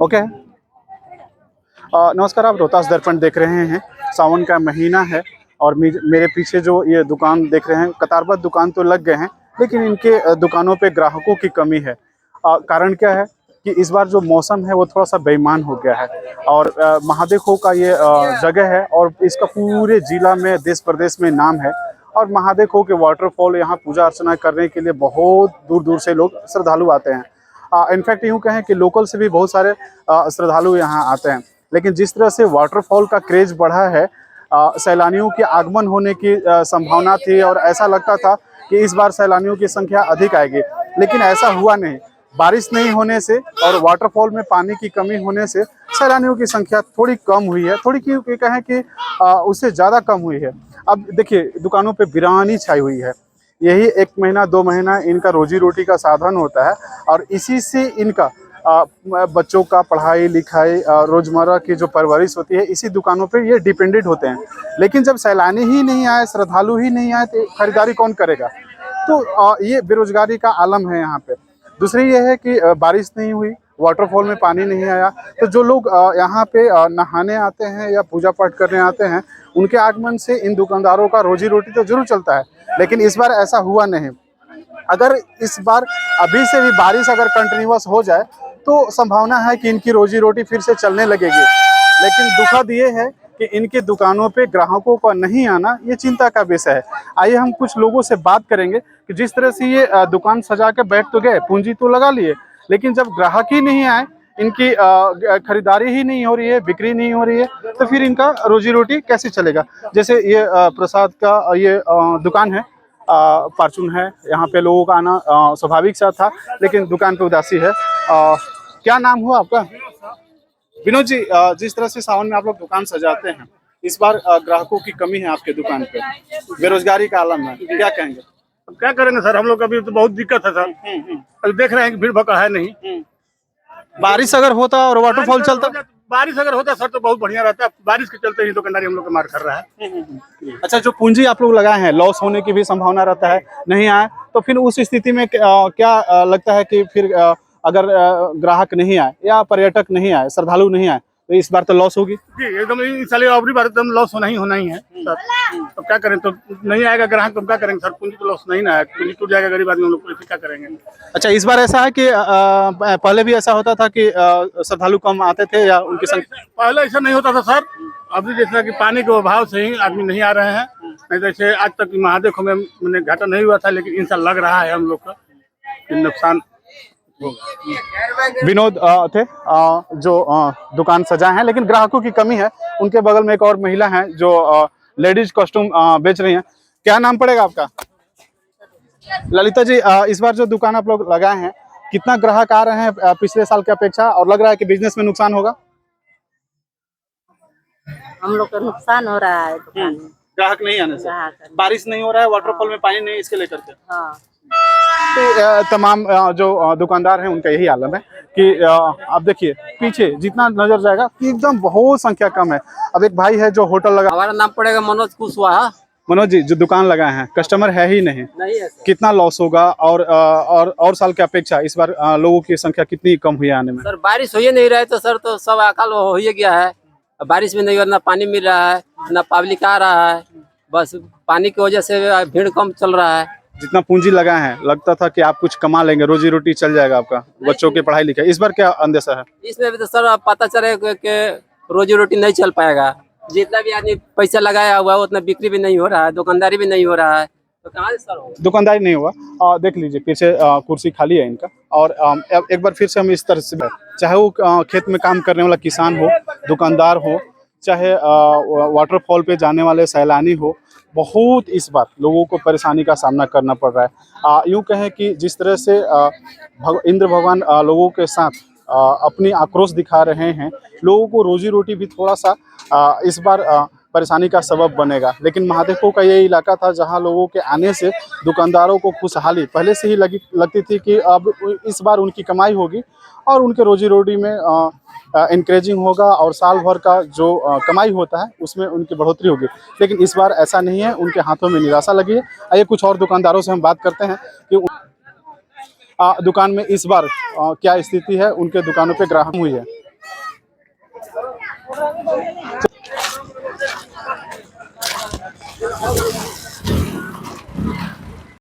Okay. नमस्कार, आप रोहतास दर्पण देख रहे हैं। सावन का महीना है और मेरे पीछे जो ये दुकान देख रहे हैं, कतारबद्ध दुकान तो लग गए हैं, लेकिन इनके दुकानों पे ग्राहकों की कमी है। कारण क्या है कि इस बार जो मौसम है वो थोड़ा सा बेईमान हो गया है और महादेव का ये जगह है और इसका पूरे जिला में, देश प्रदेश में नाम है। और महादेव के वाटरफॉल यहाँ पूजा अर्चना करने के लिए बहुत दूर दूर से लोग श्रद्धालु आते हैं। इनफैक्ट यूँ कहें कि लोकल से भी बहुत सारे श्रद्धालु यहाँ आते हैं। लेकिन जिस तरह से वाटरफॉल का क्रेज बढ़ा है, सैलानियों के आगमन होने की संभावना थी और ऐसा लगता था कि इस बार सैलानियों की संख्या अधिक आएगी, लेकिन ऐसा हुआ नहीं। बारिश नहीं होने से और वाटरफॉल में पानी की कमी होने से सैलानियों की संख्या थोड़ी कम हुई है, थोड़ी क्यों कहें कि उससे ज़्यादा कम हुई है। अब देखिए, दुकानों पे वीरानी छाई हुई है। यही 1 महीना 2 महीना इनका रोजी रोटी का साधन होता है और इसी से इनका बच्चों का पढ़ाई लिखाई, रोजमर्रा की जो परवरिश होती है, इसी दुकानों पे ये डिपेंडेंट होते हैं। लेकिन जब सैलानी ही नहीं आए, श्रद्धालु ही नहीं आए, तो खरीदारी कौन करेगा? तो ये बेरोजगारी का आलम है यहाँ पे। दूसरी ये है कि बारिश नहीं हुई, वाटरफॉल में पानी नहीं आया, तो जो लोग यहाँ पे नहाने आते हैं या पूजा पाठ करने आते हैं, उनके आगमन से इन दुकानदारों का रोजी रोटी तो जरूर चलता है। लेकिन इस बार ऐसा हुआ नहीं। अगर इस बार अभी से भी बारिश अगर कंटिन्यूअस हो जाए तो संभावना है कि इनकी रोजी रोटी फिर से चलने लगेगी। लेकिन दुखद ये है कि इनके दुकानों पे ग्राहकों का नहीं आना ये चिंता का विषय है। आइए हम कुछ लोगों से बात करेंगे कि जिस तरह से ये दुकान सजा के बैठ तो गए, पूंजी तो लगा लिए, लेकिन जब ग्राहक ही नहीं आए, इनकी खरीदारी ही नहीं हो रही है, बिक्री नहीं हो रही है, तो फिर इनका रोजी रोटी कैसे चलेगा। जैसे ये प्रसाद का ये दुकान है, फार्चून है, यहाँ पे लोगों का आना स्वाभाविक सा था, लेकिन दुकान पे उदासी है। क्या नाम हुआ आपका? विनोद जी, जिस तरह से सावन में आप लोग दुकान सजाते हैं, इस बार ग्राहकों की कमी है आपके दुकान पे, बेरोजगारी का आलम है, क्या कहेंगे? अब क्या करेंगे सर, हम लोग अभी तो बहुत दिक्कत है सर। अभी देख रहे हैं कि भीड़ भड़का है नहीं। बारिश अगर होता और वाटरफॉल चलता? बारिश अगर होता सर तो बहुत बढ़िया रहता। बारिश के चलते ही दुकानदारी हम लोग को मार कर रहा है। अच्छा, जो पूंजी आप लोग लगाए हैं, लॉस होने की भी संभावना रहता है, नहीं आए तो फिर उस स्थिति में क्या लगता है कि फिर अगर ग्राहक नहीं आए या पर्यटक नहीं आए, श्रद्धालु नहीं आए, तो इस बार तो लॉस होगी जी एकदम। इस साल अबरी बार एकदम लॉस होना ही है सर। तो क्या करें, तो नहीं आएगा ग्राहक तो क्या करेंगे सर? पूंजी तो लॉस नहीं ना है, पूंजी टूट जाएगा गरीब आदमी, हम लोग क्या करेंगे। अच्छा, इस बार ऐसा है कि पहले भी ऐसा होता था कि श्रद्धालु कम आते थे या उनकी संख्या? पहले ऐसा नहीं होता था सर। अभी जैसा कि पानी के अभाव से ही आदमी नहीं आ रहे हैं। नहीं जैसे आज तक महादेव में मैंने घाटा नहीं हुआ था, लेकिन इंसान लग रहा है हम लोग का नुकसान। विनोद थे जो दुकान सजाए हैं, लेकिन ग्राहकों की कमी है। उनके बगल में एक और महिला है जो लेडीज कॉस्ट्यूम बेच रही हैं। क्या नाम पड़ेगा आपका? ललिता जी, इस बार जो दुकान आप लोग लगाए हैं, कितना ग्राहक आ रहे हैं पिछले साल की अपेक्षा, और लग रहा है कि बिजनेस में नुकसान होगा? हम लोग का नुकसान हो रहा है दुकान में। ग्राहक नहीं आने से, बारिश नहीं हो रहा है, वाटरफॉल में पानी नहीं, इसके लेकर के हाँ। तो तमाम जो दुकानदार हैं उनका यही आलम है कि आप देखिए पीछे जितना नजर जाएगा कि एकदम बहुत संख्या कम है। अब एक भाई है जो होटल लगा, हमारा नाम पड़ेगा मनोज कुशवाहा। मनोज जी, जो दुकान लगाए हैं, कस्टमर है ही नहीं है कितना लॉस होगा? और साल की अपेक्षा इस बार लोगों की संख्या कितनी कम हुई है आने में? सर बारिश हो ही नहीं रहा है तो सर तो सब अकाल हो ही गया है। बारिश में नहीं हो, ना पानी मिल रहा है, ना पब्लिक आ रहा है। बस पानी की वजह से भीड़ कम चल रहा है। जितना पूंजी लगाए हैं, लगता था कि आप कुछ कमा लेंगे, रोजी रोटी चल जाएगा आपका, बच्चों की पढ़ाई लिखाई, इस बार क्या अंदेशा है? इसमें भी तो सर पता चले कि रोजी रोटी नहीं चल पाएगा। जितना भी आदमी पैसा लगाया हुआ है उतना बिक्री भी नहीं हो रहा है, दुकानदारी भी नहीं हो रहा है, तो कहाँ से सर होगा? दुकानदारी नहीं हुआ। देख लीजिए पीछे कुर्सी खाली है इनका। और एक बार फिर से हम इस तरह से, चाहे वो खेत में काम करने वाला किसान हो, दुकानदार हो, चाहे वाटरफॉल पे जाने वाले सैलानी हो, बहुत इस बार लोगों को परेशानी का सामना करना पड़ रहा है। यूँ कहें कि जिस तरह से इंद्र भगवान लोगों के साथ अपनी आक्रोश दिखा रहे हैं, लोगों को रोजी रोटी भी थोड़ा सा इस बार परेशानी का सबब बनेगा। लेकिन महादेव का ये इलाका था जहां लोगों के आने से दुकानदारों को खुशहाली पहले से ही लगती थी कि अब इस बार उनकी कमाई होगी और उनके रोजी रोटी में इंक्रेजिंग होगा और साल भर का जो कमाई होता है उसमें उनकी बढ़ोतरी होगी। लेकिन इस बार ऐसा नहीं है, उनके हाथों में निराशा लगी है। आइए कुछ और दुकानदारों से हम बात करते हैं कि दुकान में इस बार क्या स्थिति है, उनके दुकानों पे ग्राहक हुई है।